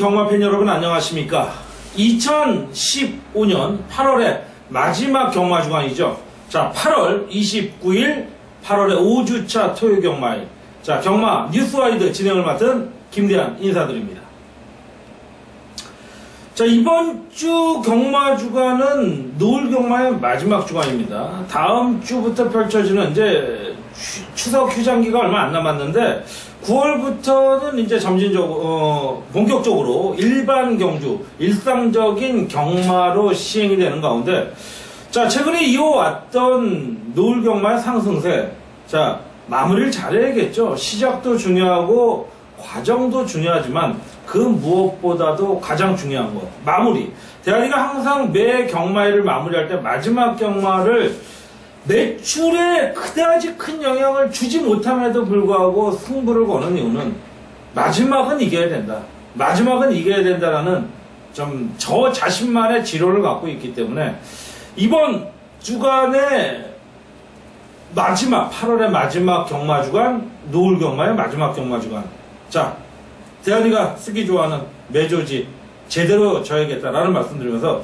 경마팬 여러분 안녕하십니까? 2015년 8월의 마지막 경마 주간이죠. 자, 8월 29일 8월의 5주차 토요 경마일. 자, 경마 뉴스와이드 진행을 맡은 김대한 인사드립니다. 자, 이번 주 경마 주간은 노을 경마의 마지막 주간입니다. 다음 주부터 펼쳐지는 이제 추석 휴장기가 얼마 안 남았는데 9월부터는 이제 점진적으로 본격적으로 일반 경주, 일상적인 경마로 시행이 되는 가운데, 자, 최근에 이어왔던 노을 경마의 상승세, 자, 마무리를 잘해야겠죠. 시작도 중요하고 과정도 중요하지만 그 무엇보다도 가장 중요한 것, 마무리. 대한이가 항상 매 경마일을 마무리할 때 마지막 경마를 매출에 그다지 큰 영향을 주지 못함에도 불구하고 승부를 거는 이유는 마지막은 이겨야 된다. 마지막은 이겨야 된다라는 좀 저 자신만의 지론을 갖고 있기 때문에 이번 주간의 마지막 8월의 마지막 경마 주간, 노을 경마의 마지막 경마 주간. 자, 대한이가 쓰기 좋아하는 매조지 제대로 져야겠다라는 말씀드리면서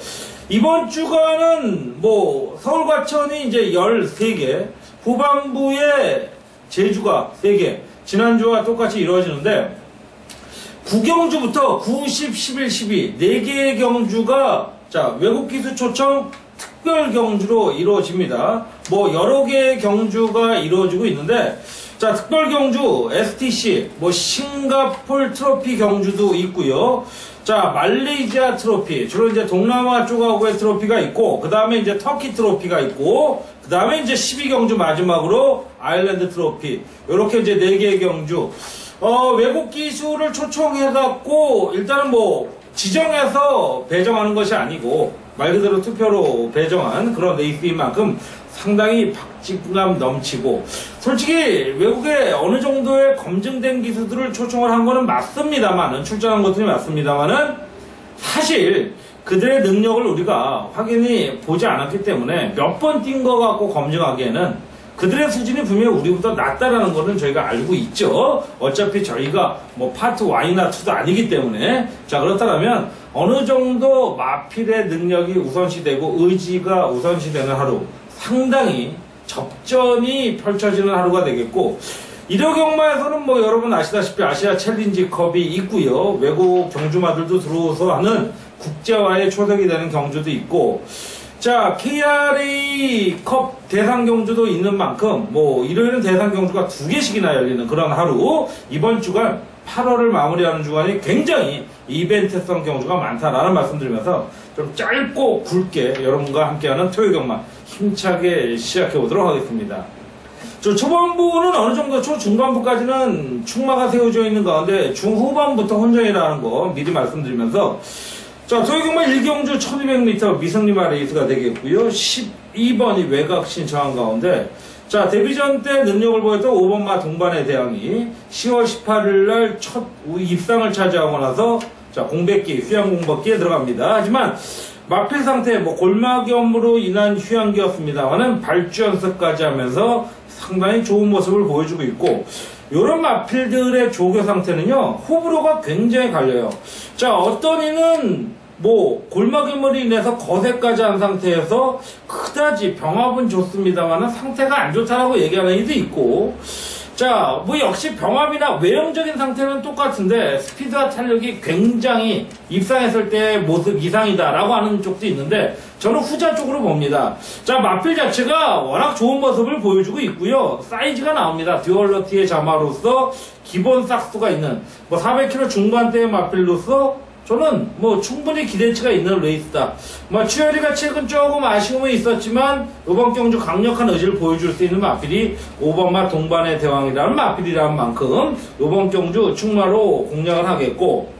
이번 주간은 뭐 서울과천이 이제 13개, 후반부에 제주가 3개, 지난주와 똑같이 이루어지는데 9경주부터 9, 10, 11, 12 4개의 경주가 자, 외국 기수 초청 특별 경주로 이루어집니다. 뭐 여러 개의 경주가 이루어지고 있는데 자, 특별 경주 STC, 뭐 싱가폴 트로피 경주도 있고요. 자, 말레이시아 트로피, 주로 이제 동남아 쪽하고의 트로피가 있고, 그 다음에 이제 터키 트로피가 있고, 그 다음에 이제 12경주 마지막으로 아일랜드 트로피, 요렇게 이제 4개의 경주. 외국 기수를 초청해갖고, 일단은 뭐, 지정해서 배정하는 것이 아니고, 말 그대로 투표로 배정한 그런 레이스인 만큼 상당히 박진감 넘치고, 솔직히 외국에 어느 정도의 검증된 기수들을 초청을 한 거는 맞습니다만은, 출전한 것들이 맞습니다만은, 사실 그들의 능력을 우리가 확연히 보지 않았기 때문에 몇 번 뛴 거 갖고 검증하기에는 그들의 수준이 분명히 우리보다 낮다라는 거는 저희가 알고 있죠. 어차피 저희가 뭐 파트 1이나 2도 아니기 때문에. 자, 그렇다면 어느 정도 마필의 능력이 우선시되고 의지가 우선시되는 하루, 상당히 접전이 펼쳐지는 하루가 되겠고, 1호 경마에서는 뭐 여러분 아시다시피 아시아 챌린지 컵이 있고요. 외국 경주마들도 들어오서 하는 국제화의 초석이 되는 경주도 있고, 자, KRA 컵 대상 경주도 있는 만큼 뭐 일요일은 대상 경주가 2개씩이나 열리는 그런 하루, 이번 주간 8월을 마무리하는 주간이 굉장히 이벤트성 경주가 많다라는 말씀드리면서 좀 짧고 굵게 여러분과 함께하는 토요 경마 힘차게 시작해 보도록 하겠습니다. 저 초반부는 어느 정도 초중반부까지는 충마가 세워져 있는 가운데 중후반부터 혼전이라는 거 미리 말씀드리면서, 자, 토요 경마 1경주 1200m 미승리마 레이스가 되겠고요. 12번이 외곽 신청한 가운데, 자, 데뷔전 때 능력을 보였던 5번마 동반의 대항이 10월 18일날 첫 입상을 차지하고 나서 자, 공백기, 휴양공백기에 들어갑니다. 하지만 마필 상태, 뭐 골막염으로 인한 휴양기였습니다만은 발주 연습까지 하면서 상당히 좋은 모습을 보여주고 있고, 요런 마필들의 조교 상태는요, 호불호가 굉장히 갈려요. 자, 어떤 이는 뭐 골막염으로 인해서 거세까지 한 상태에서 그다지 병합은 좋습니다만 상태가 안 좋다라고 얘기하는 이도 있고, 자, 뭐 역시 병합이나 외형적인 상태는 똑같은데 스피드와 탄력이 굉장히 입상했을 때의 모습 이상이다라고 하는 쪽도 있는데 저는 후자 쪽으로 봅니다. 자, 마필 자체가 워낙 좋은 모습을 보여주고 있고요. 사이즈가 나옵니다. 듀얼러티의 자마로서 기본 싹수가 있는 뭐 400kg 중반대의 마필로서 저는 뭐 충분히 기대치가 있는 레이스다. 뭐 추열이가 최근 조금 아쉬움이 있었지만 이번 경주 강력한 의지를 보여줄 수 있는 마필이 5번마 동반의 대왕이라는 마필이라는 만큼 이번 경주 충마로 공략을 하겠고,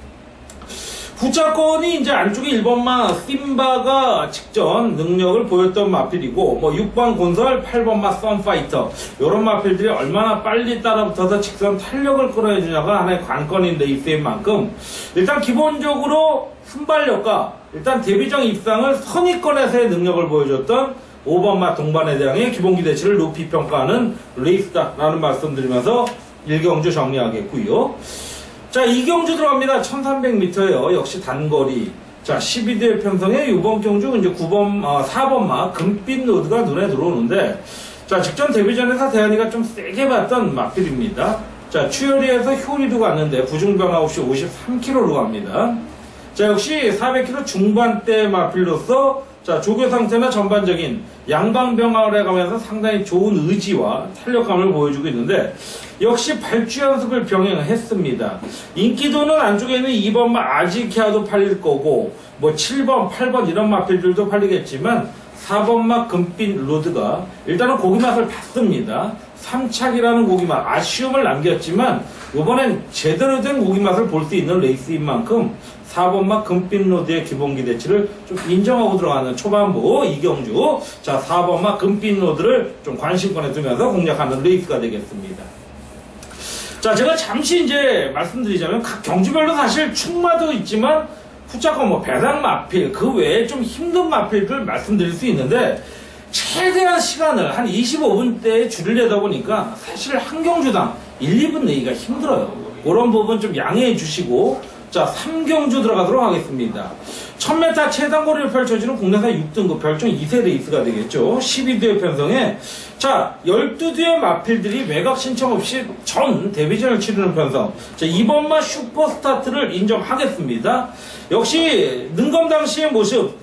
후차권이 이제 안쪽에 1번마 심바가 직전 능력을 보였던 마필이고, 뭐 6번 곤설, 8번마 썬파이터, 요런 마필들이 얼마나 빨리 따라붙어서 직선 탄력을 끌어내주냐가 하나의 관건인 레이스인 만큼 일단 기본적으로 순발력과 일단 데뷔전 입상을 선의권에서의 능력을 보여줬던 5번마 동반에 대항의 기본 기대치를 높이 평가하는 레이스다라는 말씀드리면서 1경주 정리하겠고요. 자, 이경주 들어갑니다. 1300m예요. 역시 단거리. 자, 12대 편성에 이번 경주 이제 4번마 금빛 로드가 눈에 들어오는데, 자, 직전 데뷔전에서 대한이가 좀 세게 봤던 마필입니다. 자, 추열이에서 효리로 갔는데 부중변화 없이 53km로 갑니다. 자, 역시 400km 중반대 마필로서 자, 조교 상태나 전반적인 양방병화를 가면서 상당히 좋은 의지와 탄력감을 보여주고 있는데, 역시 발주 연습을 병행했습니다. 인기도는 안쪽에 있는 2번마 아지키아도 팔릴 거고, 뭐 7번, 8번 이런 마필들도 팔리겠지만 4번마 금빛 로드가 일단은 고기 맛을 봤습니다. 3착이라는 고기 맛, 아쉬움을 남겼지만 이번엔 제대로 된 고기 맛을 볼 수 있는 레이스인 만큼 4번마 금빛 로드의 기본 기대치를 좀 인정하고 들어가는 초반부 이경주. 자, 4번마 금빛 로드를 좀 관심권에 두면서 공략하는 레이스가 되겠습니다. 자, 제가 잠시 이제 말씀드리자면 각 경주별로 사실 충마도 있지만 후차권 뭐 배당 마필 그 외에 좀 힘든 마필들 말씀드릴 수 있는데, 최대한 시간을 한 25분대에 줄이려다 보니까 사실 한 경주당 1, 2분 내기가 힘들어요. 그런 부분 좀 양해해 주시고, 자, 3경주 들어가도록 하겠습니다. 1000m 최단거리를 펼쳐지는 국내사 6등급 별종 2세 레이스가 되겠죠. 12대회 편성에 자, 12대의 마필들이 외곽 신청 없이 전 데뷔전을 치르는 편성. 자, 이번만 슈퍼스타트를 인정하겠습니다. 역시 능검 당시의 모습,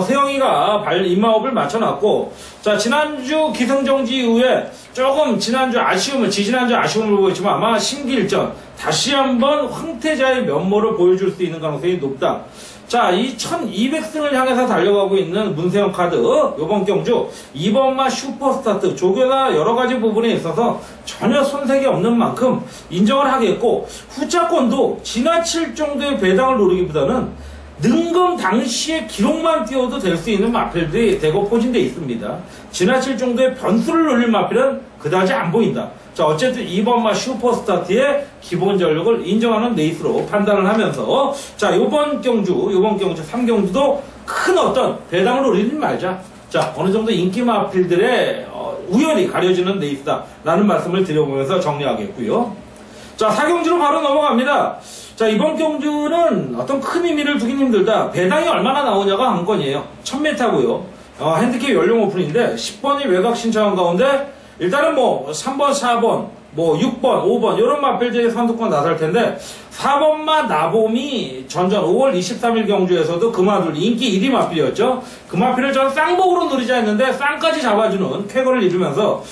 세영이가 입마업을 맞춰놨고, 자, 지난주 기승정지 이후에 조금 지지난주 아쉬움을 보였지만 아마 신기일전 다시 한번 황태자의 면모를 보여줄 수 있는 가능성이 높다. 자, 이 1200승을 향해서 달려가고 있는 문세영 카드, 요번 경주 2번마 슈퍼스타트, 조교가 여러가지 부분에 있어서 전혀 손색이 없는 만큼 인정을 하겠고, 후차권도 지나칠 정도의 배당을 노리기보다는 능검 당시의 기록만 띄워도 될 수 있는 마필들이 대거 포진되어 있습니다. 지나칠 정도의 변수를 노릴 마필은 그다지 안 보인다. 자, 어쨌든 2번마 슈퍼스타트의 기본 전력을 인정하는 레이스로 판단을 하면서, 자, 요번 경주 3경주도 큰 어떤 배당을 노리지 말자. 자, 어느 정도 인기 마필들의 우열이 가려지는 레이스다라는 말씀을 드려보면서 정리하겠고요. 자, 4경주로 바로 넘어갑니다. 자, 이번 경주는 어떤 큰 의미를 두긴 힘들다. 배당이 얼마나 나오냐가 관건이에요. 1000m고요. 핸디캡 연령 오픈인데 10번이 외곽 신청한 가운데 일단은 뭐 3번, 4번, 뭐 6번, 5번 이런 마필들이 선두권 나설 텐데, 4번마 나봄이 전전 5월 23일 경주에서도 그 마필 인기 1위 마필이었죠. 그 마필을 저는 쌍복으로 노리자 했는데 쌍까지 잡아주는 쾌거를 이루면서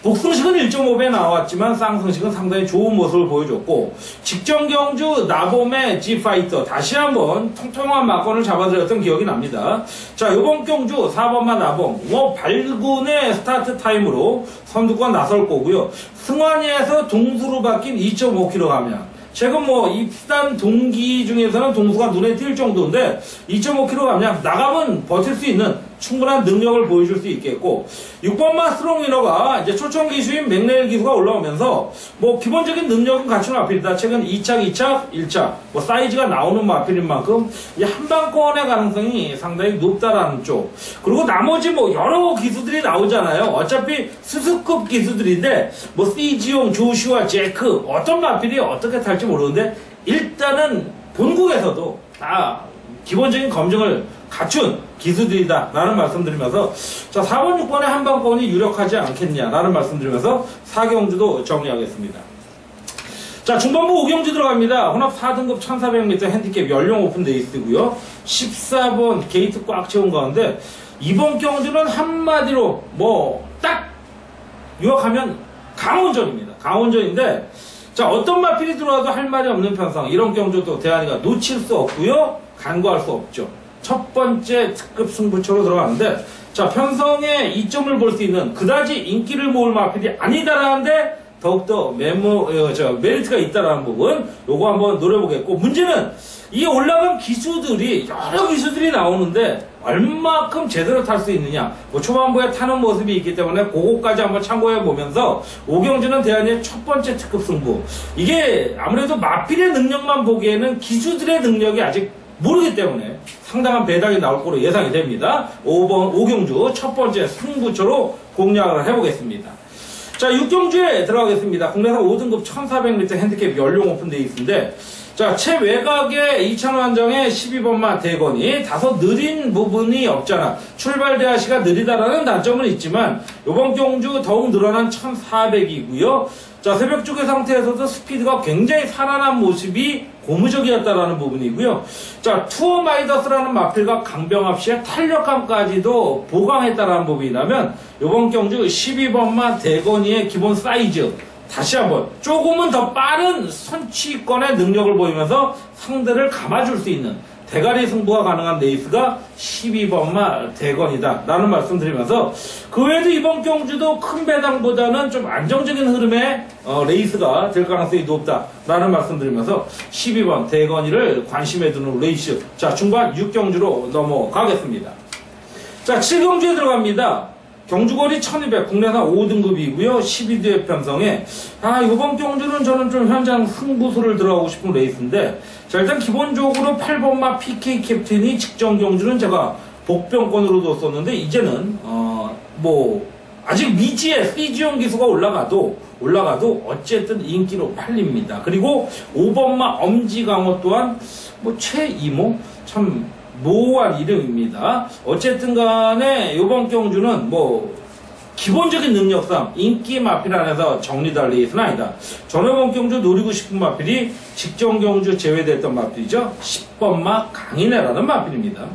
복승식은 1.5배 나왔지만 쌍승식은 상당히 좋은 모습을 보여줬고, 직전 경주 나봄의 G파이터 다시 한번 통통한 막건을 잡아들였던 기억이 납니다. 자, 요번 경주 4번마 나봄 발군의 스타트 타임으로 선두권 나설 거고요. 승환이에서 동수로 바뀐 2.5km 감량. 최근 뭐 입단 동기 중에서는 동수가 눈에 띌 정도인데 2.5km 감량 나가면 버틸 수 있는 충분한 능력을 보여줄 수 있겠고, 6번마 스트롱위너가 이제 초청 기수인 맥레일 기수가 올라오면서 뭐 기본적인 능력은 갖춘 마필이다. 최근 2착, 1착 뭐 사이즈가 나오는 마필인 만큼 이 한방권의 가능성이 상당히 높다라는 쪽. 그리고 나머지 뭐 여러 기수들이 나오잖아요. 어차피 스스급 기수들인데 뭐 시지용, 조슈아, 제크 어떤 마필이 어떻게 탈지 모르는데 일단은 본국에서도 다 기본적인 검증을 갖춘 기수들이다 라는 말씀드리면서, 자, 4번, 6번의 한방권이 유력하지 않겠냐라는 말씀드리면서 4경주도 정리하겠습니다. 자, 중반부 5경주 들어갑니다. 혼합 4등급 1400m 핸디캡 연령 오픈 레이스고요. 14번 게이트 꽉 채운 가운데 이번 경주는 한마디로 뭐 딱 요약하면 강원전입니다. 강원전인데, 자, 어떤 마필이 들어와도 할 말이 없는 편성, 이런 경주도 대한이가 놓칠 수 없고요, 간과할 수 없죠. 첫 번째 특급 승부처로 들어가는데, 자, 편성의 이점을 볼 수 있는 그다지 인기를 모을 마필이 아니다라는데 더욱더 메리트가 있다라는 부분, 요거 한번 노려보겠고, 문제는 이 올라간 기수들이 여러 기수들이 나오는데 얼마큼 제대로 탈 수 있느냐, 뭐 초반부에 타는 모습이 있기 때문에 그거까지 한번 참고해 보면서 5경주는 대한의 첫 번째 특급 승부. 이게 아무래도 마필의 능력만 보기에는 기수들의 능력이 아직 모르기 때문에 상당한 배당이 나올 거로 예상이 됩니다. 5경주 첫 번째 승부처로 공략을 해보겠습니다. 자, 6경주에 들어가겠습니다. 국내산 5등급 1400m 핸디캡 연령 오픈 레이스인데, 자, 최외곽에 2000원 한정에 12번마 대건이 다소 느린 부분이 없잖아. 출발 대하시가 느리다라는 단점은 있지만, 요번 경주 더욱 늘어난 1400이고요. 자, 새벽 쪽의 상태에서도 스피드가 굉장히 살아난 모습이 고무적이었다라는 부분이고요. 자, 투어 마이더스라는 마필과 강병합 씨의 탄력감까지도 보강했다라는 부분이라면, 요번 경주 12번마 대건이의 기본 사이즈, 다시 한번 조금은 더 빠른 선취권의 능력을 보이면서 상대를 감아줄 수 있는 대가리 승부가 가능한 레이스가 12번마 대건이다 라는 말씀 드리면서, 그 외에도 이번 경주도 큰 배당보다는 좀 안정적인 흐름의 레이스가 될 가능성이 높다 라는 말씀 드리면서 12번 대건이를 관심에 두는 레이스, 자, 중반 6경주로 넘어가겠습니다. 자, 7경주에 들어갑니다. 경주거리 1200, 국내산 5등급이고요. 12대 편성에, 이번 경주는 저는 좀 현장 승부수를 들어가고 싶은 레이스인데, 자, 일단 기본적으로 8번마 PK 캡틴이 직전 경주는 제가 복병권으로 뒀었는데, 이제는, 아직 미지의 C지원 기수가 올라가도 어쨌든 인기로 팔립니다. 그리고 5번마 엄지강호 또한, 최이모? 참, 모호한 이름입니다. 어쨌든 간에 이번 경주는 기본적인 능력상 인기 마필 안에서 정리될 레이스는 아니다. 저는 이번 경주 노리고 싶은 마필이 직전 경주 제외됐던 마필이죠. 10번마 강인해라는 마필입니다.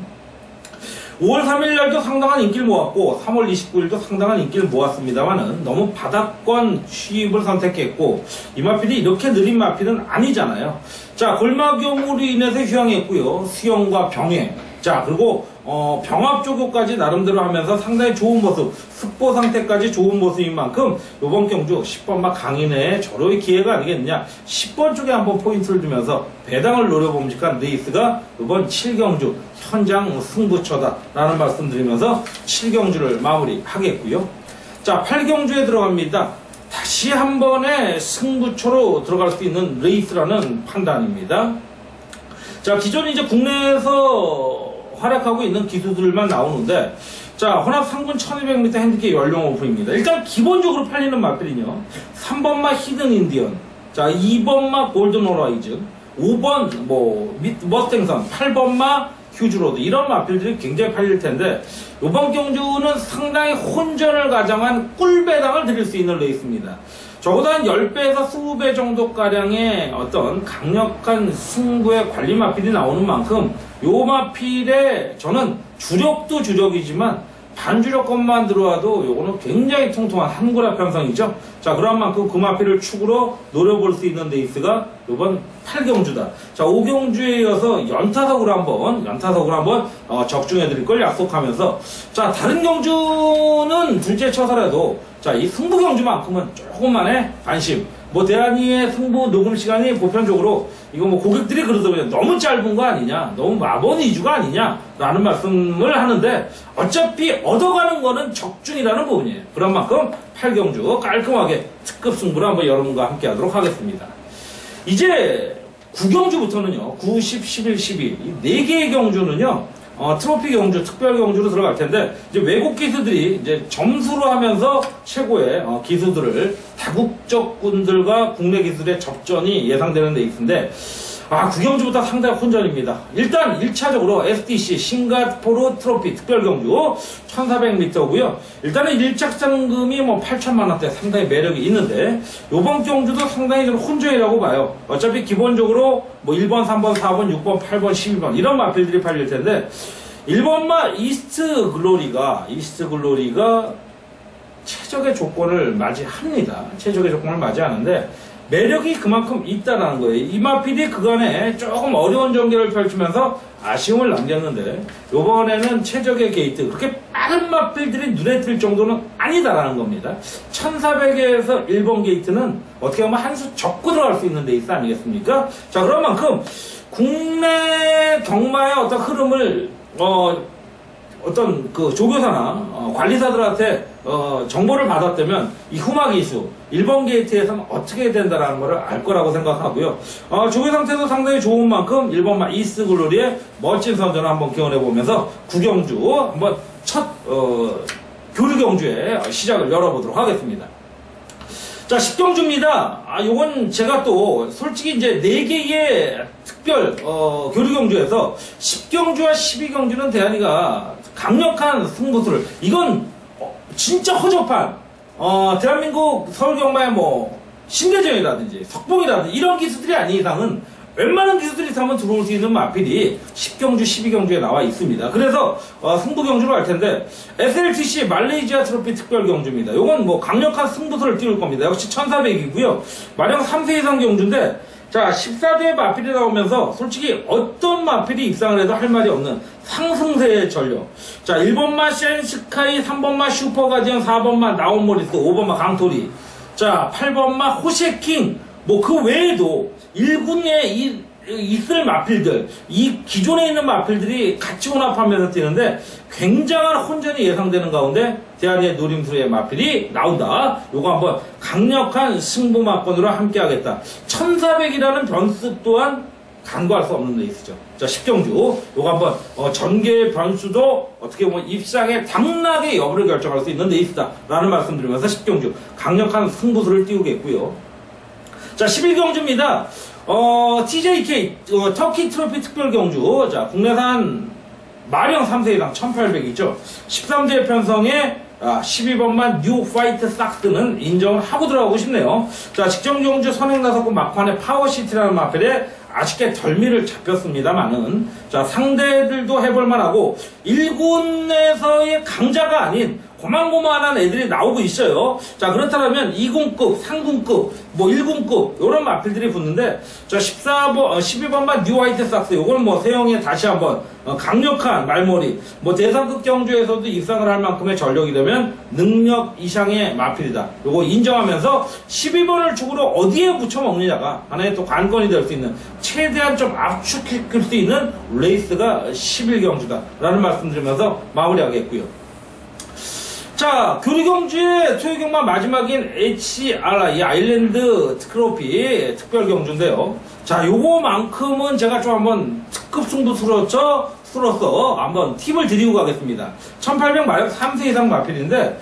5월 3일 날도 상당한 인기를 모았고 3월 29일도 상당한 인기를 모았습니다만은 너무 바닥권 취입을 선택했고, 이 마필이 이렇게 느린 마필은 아니잖아요. 자, 골마경으로 인해서 휴양했고요. 수영과 병행, 자, 그리고 병합 조교까지 나름대로 하면서 상당히 좋은 모습, 습보 상태까지 좋은 모습인 만큼 이번 경주 10번마 강인의 절호의 기회가 아니겠느냐. 10번 쪽에 한번 포인트를 주면서 배당을 노려봄직한 레이스가 이번 7경주 현장 승부처다라는 말씀 드리면서 7경주를 마무리하겠고요. 자, 8경주에 들어갑니다. 다시 한 번의 승부처로 들어갈 수 있는 레이스라는 판단입니다. 자, 기존 이제 국내에서 활약하고 있는 기수들만 나오는데, 자, 혼합 상분 1200m 핸디캡 연령 오픈입니다. 일단 기본적으로 팔리는 마필은요, 3번마 히든 인디언, 자, 2번마 골든 호라이즌, 5번 머스탱선, 8번마 휴즈로드, 이런 마필들이 굉장히 팔릴 텐데, 이번 경주는 상당히 혼전을 가정한 꿀배당을 드릴 수 있는 레이스입니다. 적어도 한 10배에서 20배 정도가량의 어떤 강력한 승부의 관리 마필이 나오는 만큼, 요 마필에 저는 주력도 주력이지만 반주력권만 들어와도 요거는 굉장히 통통한 한구라 편성이죠. 자, 그런 만큼 그 마필을 축으로 노려볼 수 있는 레이스가 요번 8경주다. 자, 5경주에 이어서 연타석으로 한번 적중해 드릴 걸 약속하면서, 자, 다른 경주는 둘째 쳐서라도, 자, 이 승부 경주만큼은 조금만의 관심. 대한이의 승부 녹음 시간이 보편적으로 이거 고객들이 그러더라고요. 너무 짧은 거 아니냐, 너무 마번 위주가 아니냐라는 말씀을 하는데, 어차피 얻어가는 거는 적중이라는 부분이에요. 그런 만큼 8경주 깔끔하게 특급 승부를 한번 여러분과 함께 하도록 하겠습니다. 이제 9경주부터는요, 9, 10, 11, 12, 이 4개의 경주는요, 트로피 경주, 특별 경주로 들어갈 텐데, 이제 외국 기수들이 이제 점수로 하면서 최고의 기수들을 다국적군들과 국내 기술의 접전이 예상되는 레이스인데, 9경주부터 상당히 혼전입니다. 일단 1차적으로 STC 싱가포르 트로피 특별 경주 1400m고요. 일단은 일착상금이 8천만 원대 상당히 매력이 있는데, 요번 경주도 상당히 좀 혼전이라고 봐요. 어차피 기본적으로 1번, 3번, 4번, 6번, 8번, 12번 이런 마필들이 팔릴 텐데, 1번마 이스트 글로리가 최적의 조건을 맞이합니다. 최적의 조건을 맞이하는데, 매력이 그만큼 있다는 거예요. 이 마필이 그간에 조금 어려운 전개를 펼치면서 아쉬움을 남겼는데, 요번에는 최적의 게이트, 그렇게 빠른 마필들이 눈에 띌 정도는 아니다라는 겁니다. 1400에서 1번 게이트는 어떻게 보면 한 수 접고 들어갈 수 있는 레이스 아니겠습니까? 자, 그런 만큼 국내 경마의 어떤 흐름을 어떤 조교사나 관리사들한테 정보를 받았다면 이 후막 이슈 1번 게이트에서는 어떻게 된다라는 것을 알 거라고 생각하고요. 조교 상태도 상당히 좋은 만큼 1번마 이스트 글로리의 멋진 선전을 한번 기원해 보면서 구경주 한번 첫 교류 경주의 시작을 열어보도록 하겠습니다. 자, 10경주입니다. 요건 제가 또 솔직히 이제 4개의 특별 교류 경주에서 10경주와 12경주는 대한이가 강력한 승부수를, 이건 진짜 허접한 대한민국 서울경마의 뭐 신대정이라든지 석봉이라든지 이런 기수들이 아닌 이상은 웬만한 기수들이 타면 들어올 수 있는 마필이 10경주, 12경주에 나와 있습니다. 그래서 승부 경주로 할 텐데, SLTC 말레이시아 트로피 특별 경주입니다. 요건 뭐 강력한 승부수를 띄울 겁니다. 역시 1400이고요. 마령 3세 이상 경주인데, 자, 14대의 마필이 나오면서 솔직히 어떤 마필이 입상을 해도 할 말이 없는 상승세의 전력. 자, 1번마 센스카이, 3번마 슈퍼가디언, 4번마 나온모리스, 5번마 강토리. 자, 8번마 호셰킹, 뭐 그 외에도 1군에 있을 마필들, 이 기존에 있는 마필들이 같이 혼합하면서 뛰는데 굉장한 혼전이 예상되는 가운데 대한의 노림수의 마필이 나온다. 요거 한번 강력한 승부 막건으로 함께 하겠다. 1400이라는 변수 또한 간과할 수 없는 레이스죠. 자, 10경주 요거 한번 전개의 변수도 어떻게 보면 입상의 당락의 여부를 결정할 수 있는 레이스다 라는 말씀드리면서 10경주 강력한 승부수를 띄우겠고요. 자, 11경주입니다. TJK, 터키 트로피 특별 경주. 자, 국내산 마령 3세 이상 1800이죠. 13대 편성에 12번만 뉴 파이트 삭스는 인정을 하고 들어가고 싶네요. 자, 직전 경주 선행 나섰고 막판에 파워시티라는 마필에 아쉽게 덜미를 잡혔습니다만은, 자, 상대들도 해볼만하고 1군에서의 강자가 아닌 고만고만한 애들이 나오고 있어요. 자, 그렇다면 2군급, 3군급, 뭐 1군급 이런 마필들이 붙는데, 자, 12번만 뉴 화이트 삭스 요건 뭐 세영에 다시 한번 강력한 말머리, 뭐 대상급 경주에서도 입상을 할 만큼의 전력이 되면 능력 이상의 마필이다. 요거 인정하면서 12번을 축으로 어디에 붙여먹느냐가 하나의 또 관건이 될 수 있는, 최대한 좀 압축시킬 수 있는 레이스가 11경주다 라는 말씀드리면서 마무리하겠고요. 자, 교류경주의 토요경마 마지막인 HRI 아일랜드 트로피 특별 경주인데요. 자, 요거만큼은 제가 좀 한번 특급 승부수로서 한번 팁을 드리고 가겠습니다. 1800 마력 3세 이상 마필인데,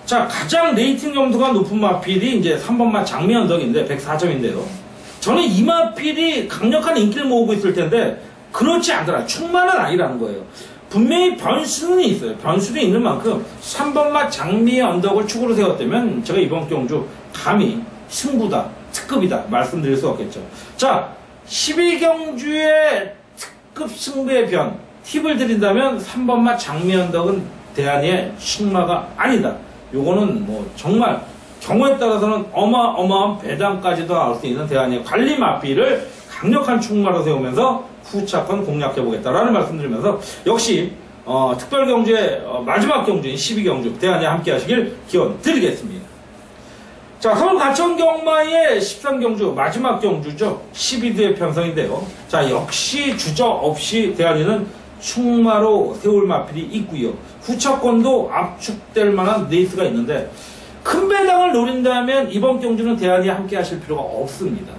자, 가장 레이팅 점수가 높은 마필이 이제 3번마 장미언덕인데 104점인데요. 저는 이 마필이 강력한 인기를 모으고 있을 텐데 그렇지 않더라. 충만은 아니라는 거예요. 분명히 변수는 있어요. 변수는 있는 만큼 3번마 장미의 언덕을 축으로 세웠다면 제가 이번 경주 감히 승부다, 특급이다 말씀드릴 수 없겠죠. 자, 12경주의 특급 승부의 변 팁을 드린다면 3번마 장미 언덕은 대한의 승마가 아니다. 요거는 뭐 정말 경우에 따라서는 어마어마한 배당까지도 나올 수 있는 대한의 관리 마필을 강력한 충마로 세우면서 후차권 공략해보겠다라는 말씀드리면서, 역시 특별 경주의 마지막 경주인 12경주 대한이 함께 하시길 기원 드리겠습니다. 자, 서울 가천경마의 13경주 마지막 경주죠. 12두의 편성인데요. 자, 역시 주저 없이 대한이는 충마로 세울 마필이 있고요. 후차권도 압축될 만한 레이스가 있는데, 큰 배당을 노린다면 이번 경주는 대한이 함께 하실 필요가 없습니다.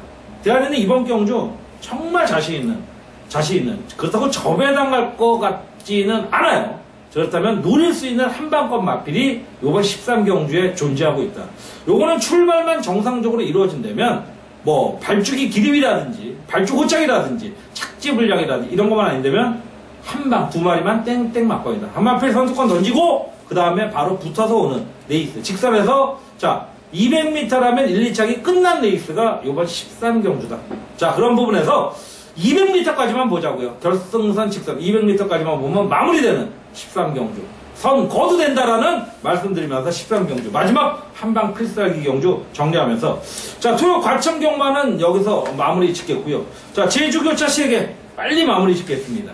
대한이는 이번 경주 정말 자신 있는, 그렇다고 저배당 갈 것 같지는 않아요. 그렇다면 노릴 수 있는 한방권 마필이 요번 13경주에 존재하고 있다. 요거는 출발만 정상적으로 이루어진다면 뭐 발주기 기립이라든지 발주 호짝이라든지 착지 불량이라든지 이런 것만 아닌다면 한방 두 마리만 땡땡 맞거이다. 한 마필 선수권 던지고 그 다음에 바로 붙어서 오는 레이스. 직선에서 자 200m라면 1, 2착이 끝난 레이스가 요번 13경주다. 자, 그런 부분에서 200m까지만 보자고요. 결승선 직선 200m까지만 보면 마무리되는 13경주. 선 거두 된다라는 말씀드리면서 13경주 마지막 한방 필살기 경주 정리하면서, 자, 토요 과천경마는 여기서 마무리 짓겠고요. 자, 제주교차 시에게 빨리 마무리 짓겠습니다.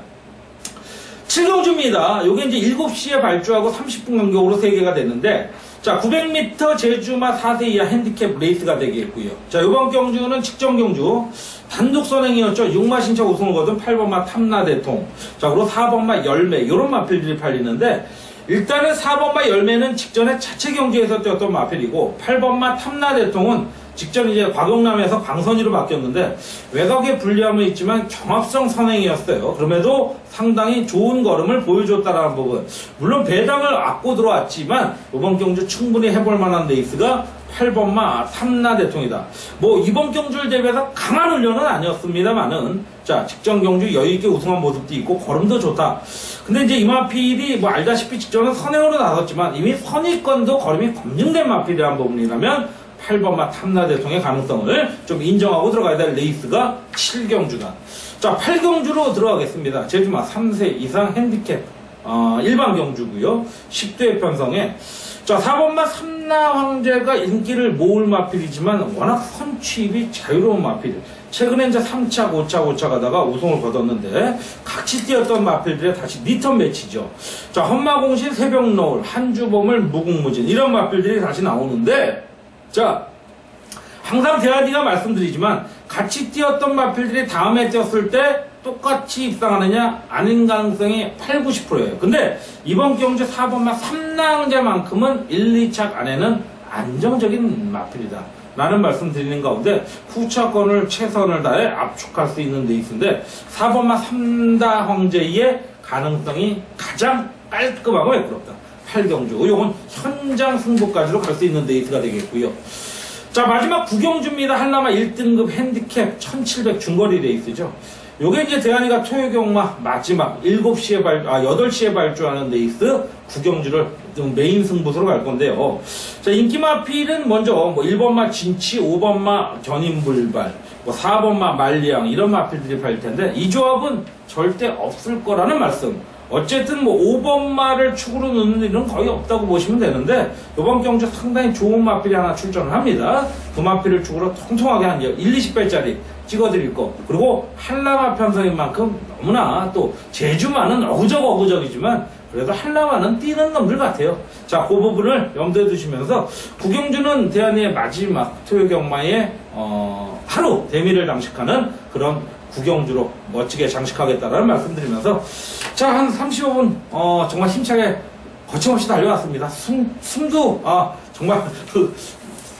7경주입니다. 요게 이제 7시에 발주하고 30분 간격으로 3개가 됐는데, 자, 900m 제주마 4세 이하 핸디캡 레이스가 되겠고요. 자, 요번 경주는 직전 경주 단독 선행이었죠. 6마 신차 우승을 거둔 8번마 탐나대통. 자, 그리고 4번마 열매. 요런 마필들이 팔리는데, 일단은 4번마 열매는 직전에 자체 경주에서 뛰었던 마필이고, 8번마 탐나대통은 직전 이제 과경남에서 광선이로 바뀌었는데 외곽에 불리함은 있지만 경합성 선행이었어요. 그럼에도 상당히 좋은 걸음을 보여줬다라는 부분. 물론 배당을 안고 들어왔지만 이번 경주 충분히 해볼 만한 레이스가 8번마 탐나대통이다. 뭐 이번 경주를 대비해서 강한 훈련은 아니었습니다만은 자 직전 경주 여유있게 우승한 모습도 있고 걸음도 좋다. 근데 이제 이 마필이 뭐 알다시피 직전은 선행으로 나섰지만 이미 선의권도 걸음이 검증된 마필이라는 부분이라면 8번마 탐나대통의 가능성을 좀 인정하고 들어가야 될 레이스가 7경주다. 자 8경주로 들어가겠습니다. 제주마 3세 이상 핸디캡 일반 경주고요. 10대 편성에 자 4번마 삼나 황제가 인기를 모을 마필이지만 워낙 선취입이 자유로운 마필. 최근에 이제 3차, 5차 가다가 우승을 거뒀는데 같이 뛰었던 마필들의 다시 리턴 매치죠. 자 헌마공신, 새벽노을, 한주범을, 무궁무진 이런 마필들이 다시 나오는데 자 항상 대한이가 말씀드리지만 같이 뛰었던 마필들이 다음에 뛰었을 때 똑같이 입상하느냐 아닌 가능성이 8, 90%예요. 근데 이번 경주 4번마 삼나항제만큼은 1, 2차 안에는 안정적인 마필이다 라는 말씀 드리는 가운데 후차권을 최선을 다해 압축할 수 있는 레이스인데 4번마 삼다 황제의 가능성이 가장 깔끔하고 매끄럽다. 8경주 요건 현장 승부까지로 갈 수 있는 레이스가 되겠고요. 자 마지막 9경주입니다. 한라마 1등급 핸디캡 1700 중거리 레이스죠. 요게 이제 대한이가 토요경마 마지막 8시에 발주하는 레이스 9경주를 메인 승부수로 갈 건데요. 자, 인기마필은 먼저 뭐 1번마 진치, 5번마 견인불발, 뭐 4번마 말리양 이런 마필들이 팔릴 텐데 이 조합은 절대 없을 거라는 말씀. 어쨌든 뭐 5번마를 축으로 넣는 일은 거의 없다고 보시면 되는데 이번 경주 상당히 좋은 마필이 하나 출전을 합니다. 그 마필을 축으로 통통하게 한 1, 20배짜리 찍어드릴 거. 그리고 한라마 편성인 만큼 너무나 또 제주마는 어그적이지만 그래도 한라마는 뛰는 놈들 같아요. 자, 그 부분을 염두에 두시면서 구경주는 대한이의 마지막 토요경마의 하루 대미를 장식하는 그런 구경주로 멋지게 장식하겠다라는 말씀드리면서 자, 한 35분 정말 힘차게 거침없이 달려왔습니다. 숨도 정말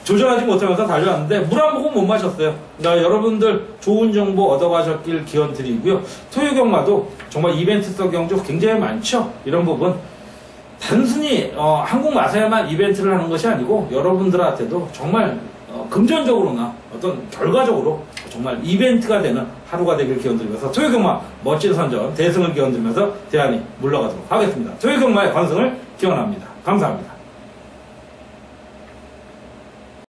조절하지 못하면서 달려왔는데 물 한 모금 못 마셨어요. 그러니까 여러분들 좋은 정보 얻어가셨길 기원 드리고요. 토요경마도 정말 이벤트성 경주 굉장히 많죠. 이런 부분 단순히 한국 마사야만 이벤트를 하는 것이 아니고 여러분들한테도 정말 금전적으로나 어떤 결과적으로 정말 이벤트가 되는 하루가 되길 기원드리면서 토요경마 멋진 선전 대승을 기원드리면서 대한이 물러가도록 하겠습니다. 토요경마의 관승을 기원합니다. 감사합니다.